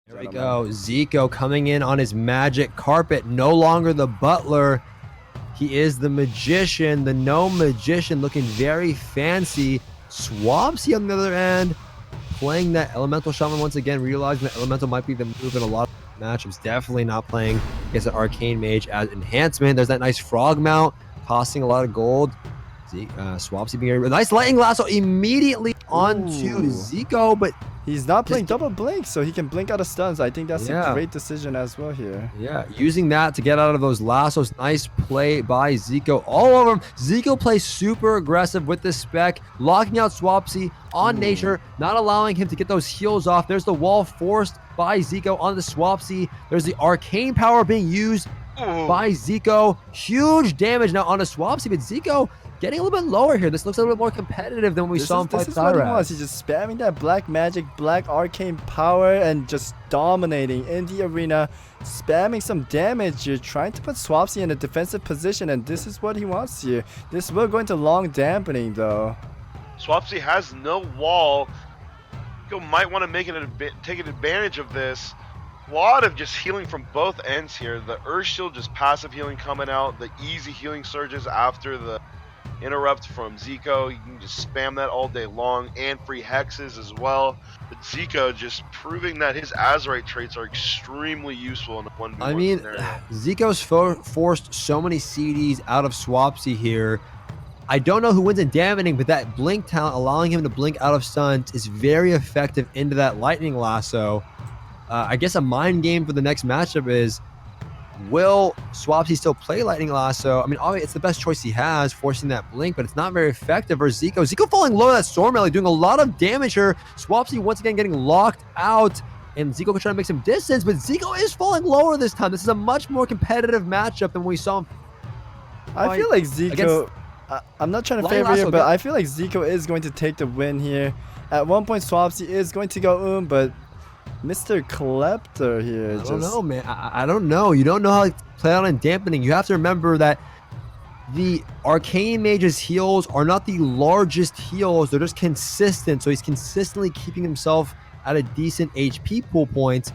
There we go. Ziqo coming in on his magic carpet. No longer the butler. He is the magician, the gnome magician, looking very fancy. Swapxy on the other end, playing that elemental shaman once again, realizing that elemental might be the move in a lot of matchups. Definitely not playing against an arcane mage as enhancement. There's that nice frog mount, tossing a lot of gold. Swapxy being a nice lightning lasso immediately onto Ziqo, but he's not playing double blink, so he can blink out of stuns. I think that's a great decision as well here. Yeah, using that to get out of those lassos. Nice play by Ziqo all over him. Ziqo plays super aggressive with this spec, locking out Swapxy on nature, not allowing him to get those heals off. There's the wall forced by Ziqo on the Swapxy. There's the arcane power being used by Ziqo. Huge damage now on a Swapxy, but Ziqo getting a little bit lower here. This looks a little bit more competitive than when we saw him fight Tyrant. This is what he wants. He's just spamming that black magic, black arcane power, and just dominating in the arena, spamming some damage. You're trying to put Swapxy in a defensive position, and this is what he wants here. This will go into long dampening, though. Swapxy has no wall. You might want to take advantage of this. A lot of just healing from both ends here. The Earth Shield, just passive healing coming out. The easy healing surges after the interrupt from Ziqo. You can just spam that all day long, and free hexes as well. But Ziqo just proving that his Azurite traits are extremely useful in the 1v1 scenario. Zico's forced so many CDs out of Swapxy here. I don't know who wins in dampening, but that blink talent allowing him to blink out of stuns is very effective into that lightning lasso. I guess a mind game for the next matchup is, will Swapxy still play Lightning Lasso? I mean, obviously, it's the best choice he has, forcing that blink, but it's not very effective for Ziqo. Ziqo falling low that Storm Alley, doing a lot of damage here. Swapxy once again getting locked out, and Ziqo could try to make some distance, but Ziqo is falling lower this time. This is a much more competitive matchup than we saw him. I feel like Ziqo, I'm not trying to favor here, but I feel like Ziqo is going to take the win here. At one point, Swapxy is going to go but Mr. Klepter here. I don't know, man. I don't know. You don't know how to play out in dampening. You have to remember that the Arcane Mage's heals are not the largest heals. They're just consistent. So he's consistently keeping himself at a decent HP pool point.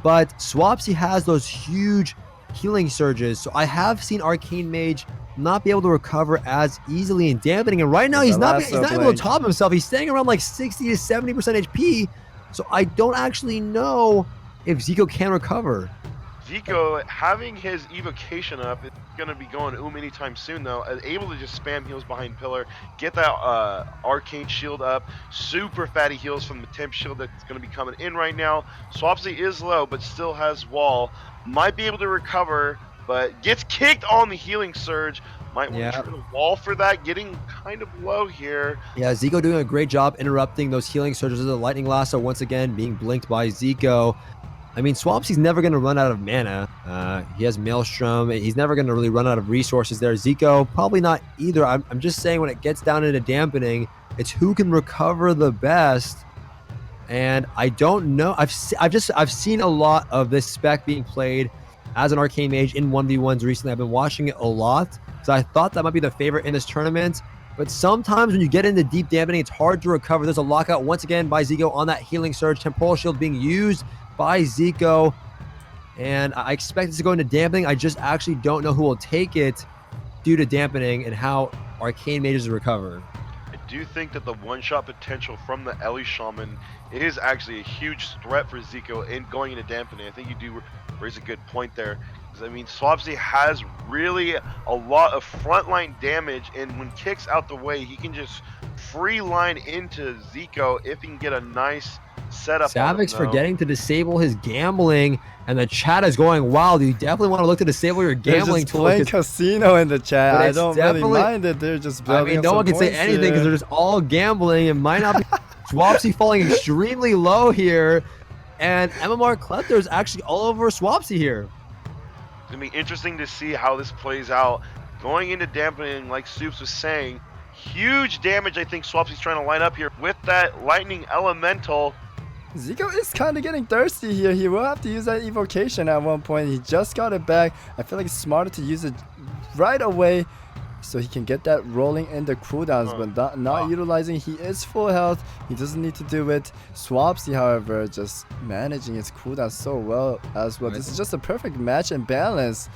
But Swapxy has those huge healing surges. So I have seen Arcane Mage not be able to recover as easily in dampening. And right now he's not able to top himself. He's staying around like 60 to 70% HP. So I don't actually know if Ziqo can recover. Ziqo, having his evocation up, is going to be going anytime soon, though. Able to just spam heals behind pillar, get that arcane shield up, super fatty heals from the temp shield that's going to be coming in right now. Swapxy is low, but still has wall. Might be able to recover, but gets kicked on the healing surge. Might want to try to wall for that, getting kind of low here. Yeah, Ziqo doing a great job interrupting those healing surges of the Lightning Lasso once again, being blinked by Ziqo. I mean, Swapxy's never going to run out of mana. He has Maelstrom. He's never going to really run out of resources there. Ziqo, probably not either. I'm just saying when it gets down into dampening, it's who can recover the best. And I don't know. I've seen a lot of this spec being played as an Arcane Mage in 1v1s recently. I've been watching it a lot. So I thought that might be the favorite in this tournament. But sometimes when you get into deep dampening, it's hard to recover. There's a lockout once again by Ziqo on that healing surge. Temporal Shield being used by Ziqo. And I expect this to go into dampening. I just actually don't know who will take it due to dampening and how Arcane Mages recover. I do think that the one-shot potential from the Ellie Shaman is actually a huge threat for Ziqo in going into dampening. I think you do raise a good point there. I mean, Swapxy has really a lot of frontline damage, and when kicks out the way, he can just free line into Ziqo if he can get a nice setup. Savix forgetting to disable his gambling, and the chat is going wild. You definitely want to look to disable your gambling tool. They're just playing casino in the chat. I don't really mind it. They're just building. I mean, no one can say anything because they're just all gambling. It might not be Swapxy falling extremely low here, and MMR Klepter is actually all over Swapxy here. It's going to be interesting to see how this plays out. Going into dampening, like Soups was saying, huge damage I think Swapxy's trying to line up here with that Lightning Elemental. Ziqo is kind of getting thirsty here. He will have to use that evocation at one point. He just got it back. I feel like it's smarter to use it right away. so he can get that rolling in the cooldowns, but not utilizing. He is full health. He doesn't need to do it. Swapxy, however, just managing his cooldown so well as well. This is just a perfect match and balance.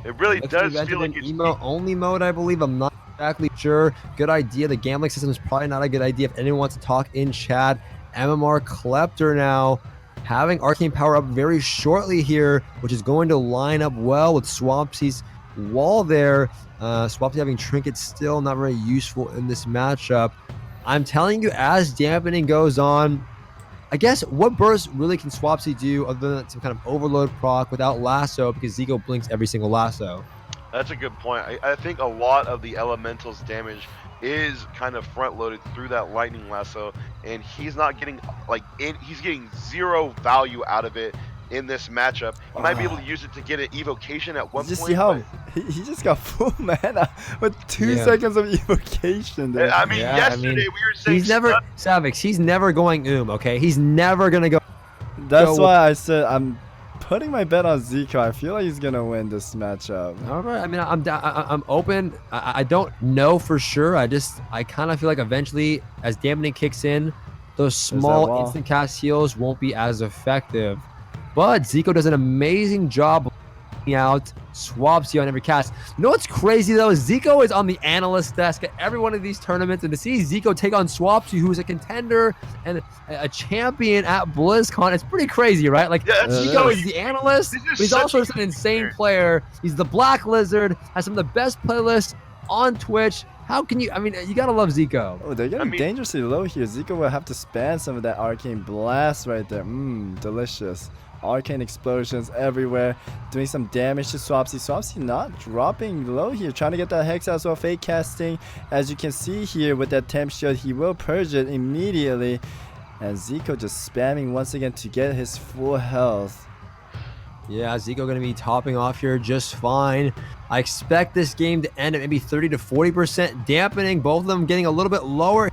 It really does feel like it's emo only mode, I believe. I'm not exactly sure. Good idea. The gambling system is probably not a good idea. If anyone wants to talk in chat, MMR Klepter now having arcane power up very shortly here, which is going to line up well with Swapsy's wall there. Swapxy having trinkets still not very useful in this matchup. I'm telling you, as dampening goes on, I guess what burst really can Swapxy do other than some kind of overload proc without lasso, because Ziqo blinks every single lasso. That's a good point. I think a lot of the elemental's damage is kind of front loaded through that lightning lasso, and he's not getting he's getting zero value out of it in this matchup. He might be able to use it to get an evocation at one point. See how he just got full mana with 2 seconds of evocation there. I mean, yesterday we were saying he's never Savix. He's never going okay. He's never gonna go. That's why I said I'm putting my bet on Ziqo. I feel like he's gonna win this matchup. All right. I mean, I'm open. I don't know for sure. I kind of feel like eventually, as dampening kicks in, those small instant cast heals won't be as effective. But Ziqo does an amazing job out Swapxy on every cast. You know what's crazy though? Ziqo is on the analyst desk at every one of these tournaments, and to see Ziqo take on Swapxy, who is a contender and a champion at BlizzCon, it's pretty crazy, right? Like Ziqo is the analyst, but he's also just an insane player. He's the Black Lizard, has some of the best playlists on Twitch. How can you? I mean, you gotta love Ziqo. Oh, they're getting dangerously low here. Ziqo will have to spam some of that arcane blast right there. Delicious. Arcane explosions everywhere, doing some damage to Swapxy. Swapxy not dropping low here, trying to get that hex as well, fake casting. As you can see here with that temp shield, he will purge it immediately. And Ziqo just spamming once again to get his full health. Yeah, Ziqo going to be topping off here just fine. I expect this game to end at maybe 30 to 40% dampening. Both of them getting a little bit lower.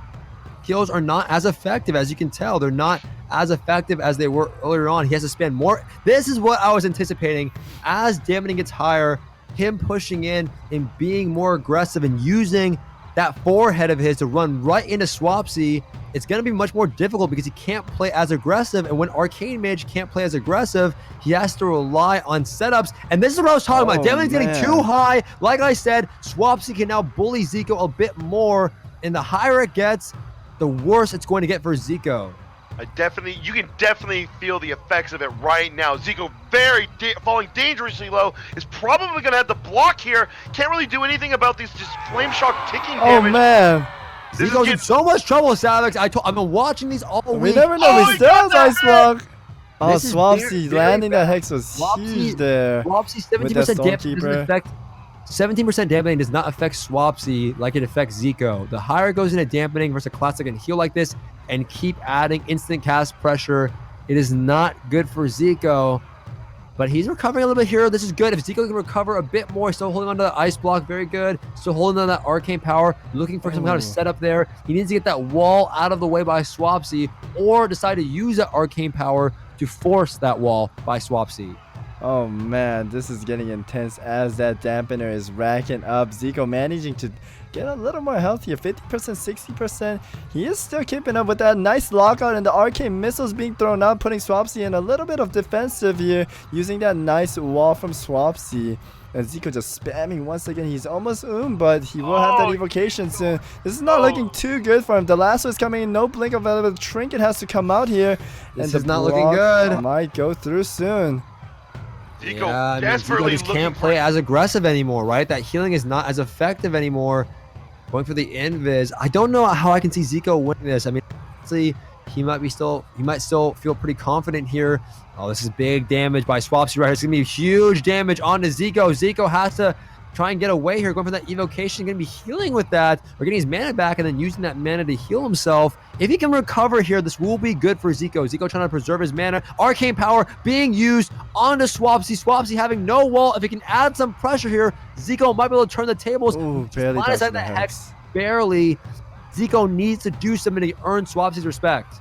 Kills are not as effective, as you can tell. They're not as effective as they were earlier on. He has to spend more. This is what I was anticipating. As dampening gets higher, him pushing in and being more aggressive and using that forehead of his to run right into Swapxy. It's going to be much more difficult because he can't play as aggressive, and when Arcane Mage can't play as aggressive, he has to rely on setups. And this is what I was talking about. Dampening's getting too high. Like I said, Swapxy can now bully Ziqo a bit more, and the higher it gets, the worse it's going to get for Ziqo. You can definitely feel the effects of it right now. Ziqo falling dangerously low, is probably going to have to block here. Can't really do anything about these just flame shock ticking damage. Oh man, Zico's in so much trouble, Savix. I've been watching these all week. We never know. We still have Ice Block. Oh, Swapxy landing that hex was huge there. Swapxy 17% damage doesn't affect. 17% dampening does not affect Swapxy like it affects Ziqo. The higher it goes into dampening versus a classic and heal like this and keep adding instant cast pressure, it is not good for Ziqo. But he's recovering a little bit here. This is good. If Ziqo can recover a bit more, still holding on to the ice block, very good. Still holding on to that arcane power, looking for some kind of setup there. He needs to get that wall out of the way by Swapxy, or decide to use that arcane power to force that wall by Swapxy. Oh man, this is getting intense as that dampener is racking up. Ziqo managing to get a little more healthier, 50%, 60%. He is still keeping up with that nice lockout, and the arcane missiles being thrown out, putting Swapxy in a little bit of defensive here, using that nice wall from Swapxy. And Ziqo just spamming once again. He's almost but he will have that evocation soon. This is not looking too good for him. The lasso is coming in, no blink of available. Trinket has to come out here. This is not looking good. Might go through soon. Ziqo just can't play as aggressive anymore, right? That healing is not as effective anymore. Going for the invis. I don't know how I can see Ziqo winning this. I mean, honestly, he might still feel pretty confident here. Oh, this is big damage by Swapxy right here. It's gonna be huge damage onto Ziqo. Ziqo has to try and get away here, going for that evocation. Gonna be healing with that, or getting his mana back and then using that mana to heal himself. If he can recover here, this will be good for Ziqo. Ziqo trying to preserve his mana. Arcane power being used onto Swapxy. Swapxy having no wall. If he can add some pressure here, Ziqo might be able to turn the tables. Ooh, barely line aside the hex. Barely. Ziqo needs to do something to earn Swapsy's respect.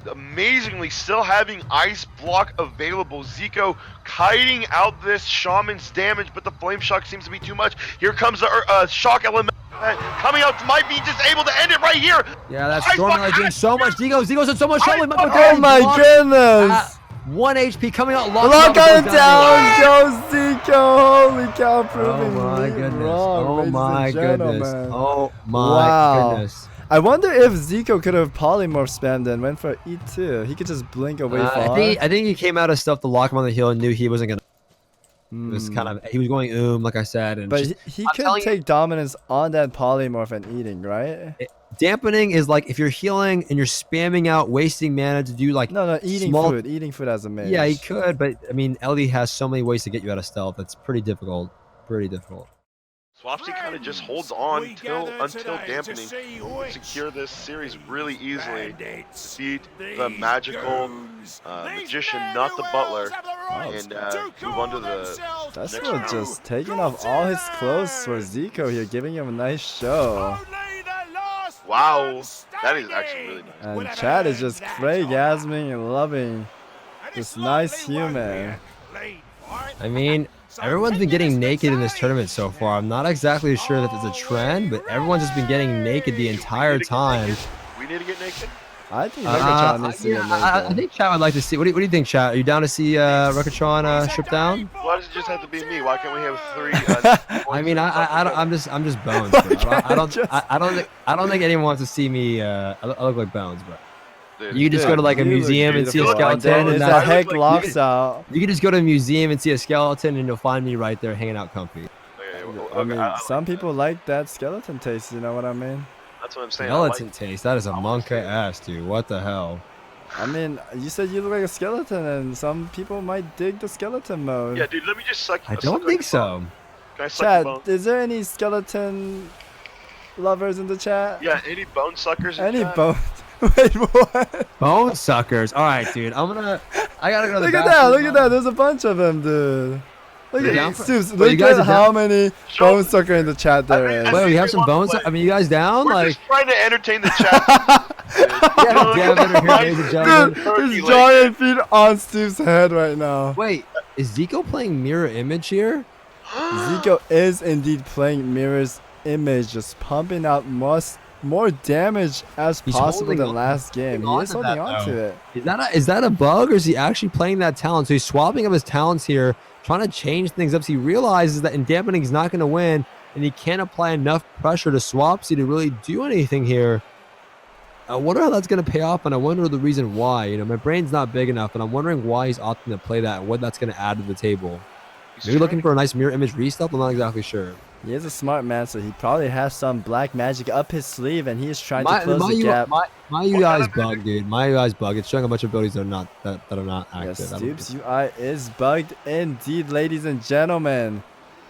amazingly still having Ice Block available. Ziqo kiting out this Shaman's damage, but the Flame Shock seems to be too much. Here comes the Shock Element coming out, might be just able to end it right here. Yeah, that Ice Storm Block doing so much. Zico's in so much trouble. Oh my goodness! 1 HP coming out. Lock on down, Joe Ziqo. Holy cow, proving Oh my me goodness. wrong, Oh ladies my and goodness. gentlemen. Oh my Wow. goodness. I wonder if Ziqo could have polymorph spammed and went for E2. He could just blink away far. I think he came out of stuff to lock him on the hill and knew he wasn't gonna. It was Hmm. kind of, he was going like I said, and But just, he I'm could telling you- take dominance on that polymorph and eating, right? dampening is like if you're healing and you're spamming out, wasting mana to do like No, eating small- food as a mage. Yeah, he could, but I mean, Ellie has so many ways to get you out of stealth. It's pretty difficult. Pretty difficult. Swapxy kind of just holds on until dampening can secure this series really easily. Defeat the magical magician, not the butler, and move on to the That's next what round. just taking off all his clothes for Ziqo here, giving him a nice show. Wow, that is actually really nice. And Chad is just Craigasming and loving this nice human. I mean, everyone's been getting naked in this tournament so far. I'm not exactly sure that it's a trend, but everyone's just been getting naked the entire time. We need to get naked. I think Megatron needs to get I naked. think Chat would like to see. What do you think, Chat? Are you down to see Rekatron strip down? Why does it just have to be me? Why can't we have 3? I mean, I'm just Bones. Bro. I don't think anyone wants to see me. I look like Bones, but Dude, you can just go to like a You look museum and see a beautiful. skeleton, And and the that's, heck like- locks out. you can just go to a museum and see a skeleton, and you'll find me right there hanging out comfy. I mean, some people like that skeleton taste, you know what I mean? that's what I'm saying. Skeleton taste. That is a monkey ass, dude. What the hell? I mean, you said you look like a skeleton, and some people might dig the skeleton mode. Yeah, dude, let me just suck. I suck don't on think your so. bone. Can I suck your Chat, bone? is there any skeleton lovers in the chat? Yeah, any bone suckers? in Any chat? bones? Wait, what? Bone suckers. All right, dude. I gotta go to the Look at that! bathroom Look at now. that! There's a bunch of them, dude. Look You down at for- Stoops, Wait, look you guys at are how down- many Show- bone sucker in the chat there I is. mean, Wait, we have some Walk bones. away. I mean, you guys down? We're Like, just trying to entertain the chat. yeah, Devin are here, ladies and gentlemen. Dude, his giant feet on Steve's head right now. Wait, is Zico playing mirror image here? Zico is indeed playing Mirror's image, just pumping out more damage as He's possible holding than on- last game. He holding is on to holding that, on to though. it. Is that a bug, or is he actually playing that talent? So he's swapping up his talents here, trying to change things up. So he realizes that in dampening he's not going to win, and he can't apply enough pressure to Swapxy to really do anything here. I wonder how that's going to pay off, and I wonder the reason why. You know, my brain's not big enough, and I'm wondering why he's opting to play that and what that's going to add to the table. Maybe looking for a nice mirror image restuff? I'm not exactly sure. He is a smart man, so he probably has some black magic up his sleeve, and he is trying to close the gap. My UI's bug, dude. My UI's bug. It's showing a bunch of abilities that are not active. Yes, I don't Stoops' UI is bugged indeed, ladies and gentlemen.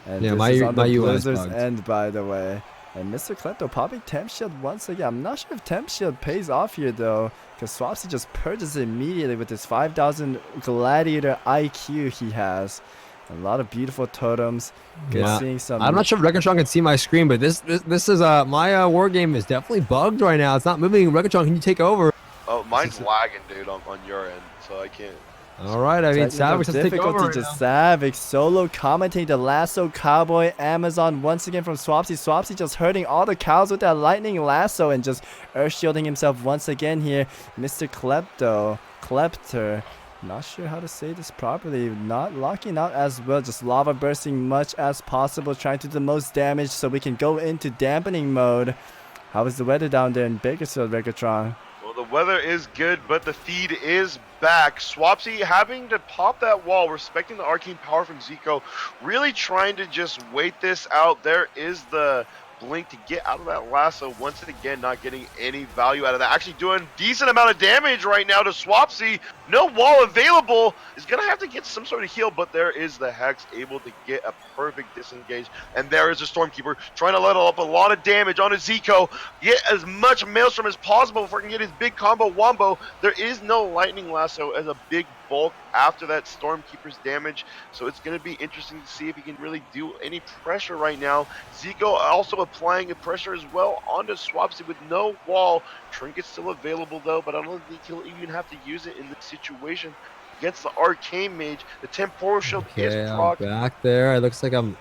And Yeah, this my is U- on my the UI is Blizzard's bugged. end, by the way. And Mr. Klepto popping Temp Shield once again. I'm not sure if Temp Shield pays off here, though, because Swapxy just purchases it immediately with his 5,000 Gladiator IQ he has. A lot of beautiful totems. Good Yeah. seeing some. I'm not sure if Rekatron can see my screen, but this is my war game is definitely bugged right now. It's not moving. Rekatron, can you take over? Oh, mine's lagging, dude, on your end, so I can't. All right, I mean, Technical Savix has to take over. difficulty Right just now. Savix solo commentating the lasso cowboy Amazon once again from Swapxy. Swapxy just hurting all the cows with that lightning lasso and just earth shielding himself once again here. Mr. Klepter, not sure how to say this properly, not locking out as well, just lava bursting much as possible, trying to do the most damage so we can go into dampening mode. How is the weather down there in Bakersfield, Vegatron? Well, the weather is good, but the feed is back. Swapxy having to pop that wall, respecting the arcane power from Zico, really trying to just wait this out. There is the blink to get out of that lasso. Once again, not getting any value out of that. Actually doing decent amount of damage right now to Swapxy. No wall available. Is going to have to get some sort of heal, but there is the Hex able to get a perfect disengage. And there is the Stormkeeper trying to let up a lot of damage on a Zico. Get as much Maelstrom as possible before he can get his big combo wombo. There is no Lightning Lasso as a big bulk after that Stormkeeper's damage. So it's going to be interesting to see if he can really do any pressure right now. Zico also applying a pressure as well onto Swapxy with no wall. Trinket's still available though, but I don't think he'll even have to use it in this situation against the Arcane Mage. The Temporal Shield is Okay, I'm proc. back there. It looks like I'm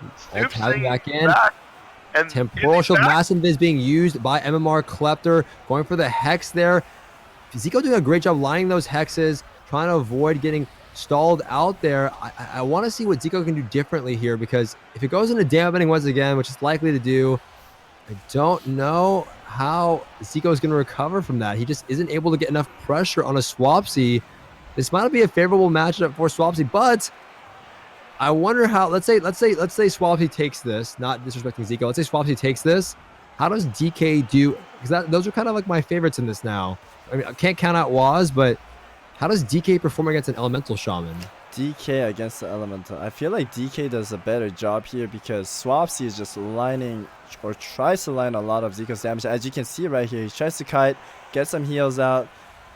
all Stoops tabbing thing back in. back, and Temporal is he Shield, back? Mass Invis being used by MMR Klepter, going for the Hex there. Ziqo doing a great job lining those Hexes, trying to avoid getting stalled out there. I want to see what Ziqo can do differently here, because if it goes into dampening once again, which it's likely to do, I don't know how Ziqo is going to recover from that. He just isn't able to get enough pressure on a Swapxy. This might be a favorable matchup for Swapxy, but I wonder how. Let's say Swapxy takes this. Not disrespecting Ziqo. Let's say Swapxy takes this. How does DK do? Because those are kind of like my favorites in this now. I mean, I can't count out Waz, but how does DK perform against an Elemental Shaman? DK against the Elemental. I feel like DK does a better job here because Swapxy is just lining or tries to line a lot of Zico's damage. As you can see right here, he tries to kite, get some heals out,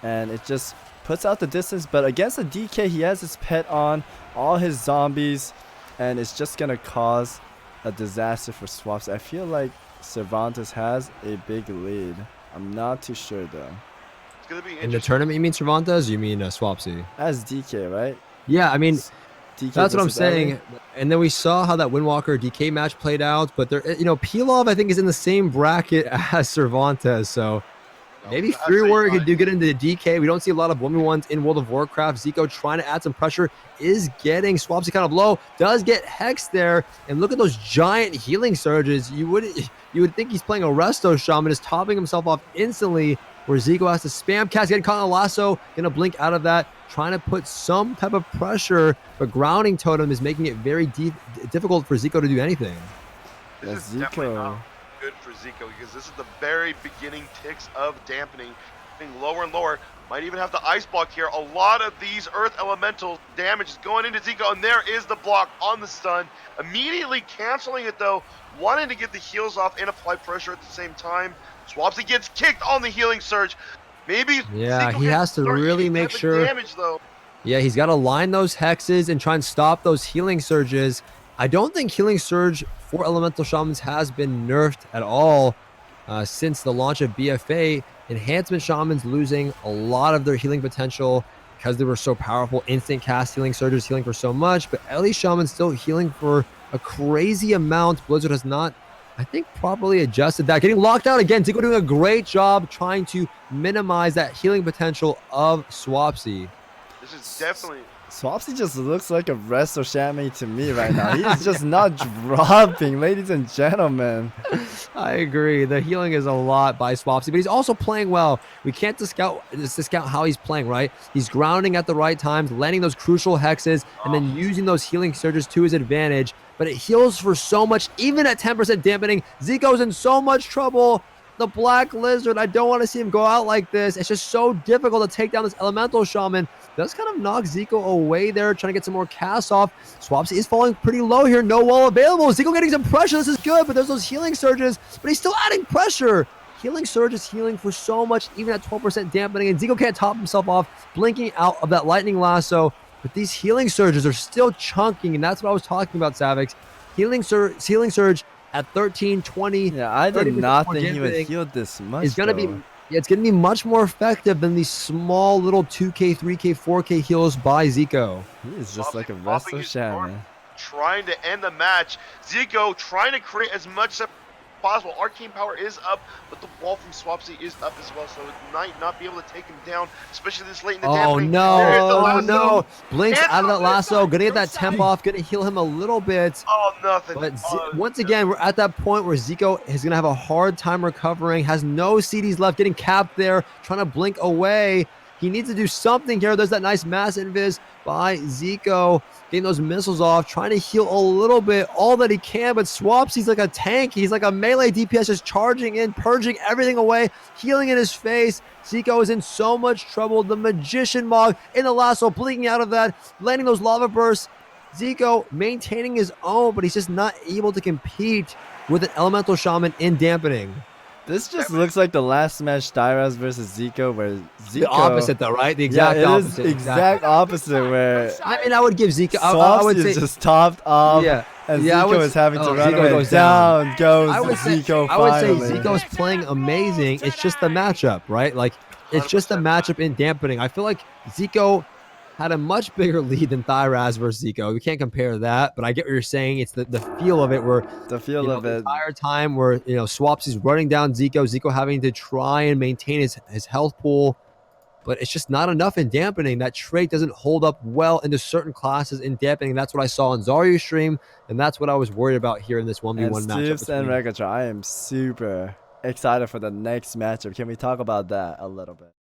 and it just puts out the distance. But against the DK, he has his pet on, all his zombies, and it's just going to cause a disaster for Swapxy. I feel like Cervantes has a big lead. I'm not too sure though. It's gonna be In the interesting. tournament, you mean Cervantes? You mean Swapxy? As DK, right? Yeah, I mean, DK that's what I'm versus Ellie. saying. And then we saw how that Windwalker DK match played out, but there, Pilov, I think, is in the same bracket as Cervantes, so maybe I'd Fury say Warrior not. could do get into the DK. We don't see a lot of 1v1s in World of Warcraft. Ziqo trying to add some pressure, is getting Swapxy kind of low, does get Hex there, and look at those giant healing surges. You would think he's playing a Resto Shaman, is topping himself off instantly, where Ziqo has to spam cast, getting caught in a lasso, gonna blink out of that, trying to put some type of pressure, but Grounding Totem is making it very difficult for Ziqo to do anything. This is Yeah, definitely Zico. not good for Zico because this is the very beginning ticks of dampening, getting lower and lower. Might even have the ice block here. A lot of these earth elemental damage is going into Zico, and there is the block on the stun. Immediately canceling it though, wanting to get the heals off and apply pressure at the same time. Swapxy gets kicked on the healing surge. Maybe Yeah, Zico he can has to start really eating make type of sure. damage though. Yeah, he's got to line those hexes and try and stop those healing surges. I don't think healing surge for elemental shamans has been nerfed at all since the launch of BFA. Enhancement shamans losing a lot of their healing potential because they were so powerful. Instant cast healing surges, healing for so much, but LE shamans still healing for a crazy amount. Blizzard has not, I think, properly adjusted that. Getting locked out again. Ziqo doing a great job trying to minimize that healing potential of Swapxy. This is definitely Swapxy just looks like a Resto Shaman to me right now. He's just not dropping, ladies and gentlemen. I agree. The healing is a lot by Swapxy, but he's also playing well. We can't discount how he's playing, right? He's grounding at the right times, landing those crucial hexes, and then using those healing surges to his advantage. But it heals for so much, even at 10% dampening. Zico's in so much trouble. The Black Lizard, I don't want to see him go out like this. It's just so difficult to take down this Elemental Shaman. Does kind of knock Zico away there, trying to get some more casts off. Swapxy is falling pretty low here. No wall available. Zico getting some pressure. This is good, but there's those healing surges. But he's still adding pressure. Healing surge is healing for so much, even at 12% dampening. And Zico can't top himself off, blinking out of that lightning lasso. But these healing surges are still chunking, and that's what I was talking about, Savix. Healing surge at 13, 20. Yeah, I did 30% not more think he would dampening heal this much. is gonna be though. it's gonna be much more effective than these small little 2k 3k 4k heals by Zico. He is just like a Swapxy popping Resto his sword, Shaman. trying to end the match. Zico trying to create as much as possible. Arcane power is up, but the wall from Swapxy is up as well, so it might not be able to take him down, especially this late in the Oh dampening. no, There's the oh lasso. no. Blinks Cancel out of that this. lasso, gonna get that temp off, gonna heal him a little bit. Oh, nothing. But Oh, once again, we're at that point where Zico is going to have a hard time recovering, has no CDs left, getting capped there, trying to blink away. He needs to do something here. There's that nice mass invis by Zico, getting those missiles off, trying to heal a little bit, all that he can, but Swapsy's like a tank. He's like a melee DPS, just charging in, purging everything away, healing in his face. Zico is in so much trouble. The Magician Mog in the lasso, blinking out of that, landing those lava bursts. Zico maintaining his own, but he's just not able to compete with an Elemental Shaman in dampening. This just looks like the last match Dairaz versus Zico, where Zico. The opposite, though, right? The exact yeah, it opposite. is exact opposite. Where I mean, I would give Zico. I would Swapxy say is just topped off. Yeah. And Yeah, I Ziqo would- is having to oh, run Ziqo away. goes Down down. goes I would say Ziqo Zico's finally. playing amazing. It's just the matchup, right? Like it's just the 100%. matchup in dampening. I feel like Zico had a much bigger lead than Thyraz versus Zico. We can't compare that, but I get what you're saying. It's the feel of it where The feel of the it. entire time where Swapsy's running down Zico having to try and maintain his health pool. But it's just not enough in dampening. That trait doesn't hold up well into certain classes in dampening. That's what I saw on Zaryu's stream, and that's what I was worried about here in this 1v1 And matchup. Steve's and between Regatron, I am super excited for the next matchup. Can we talk about that a little bit?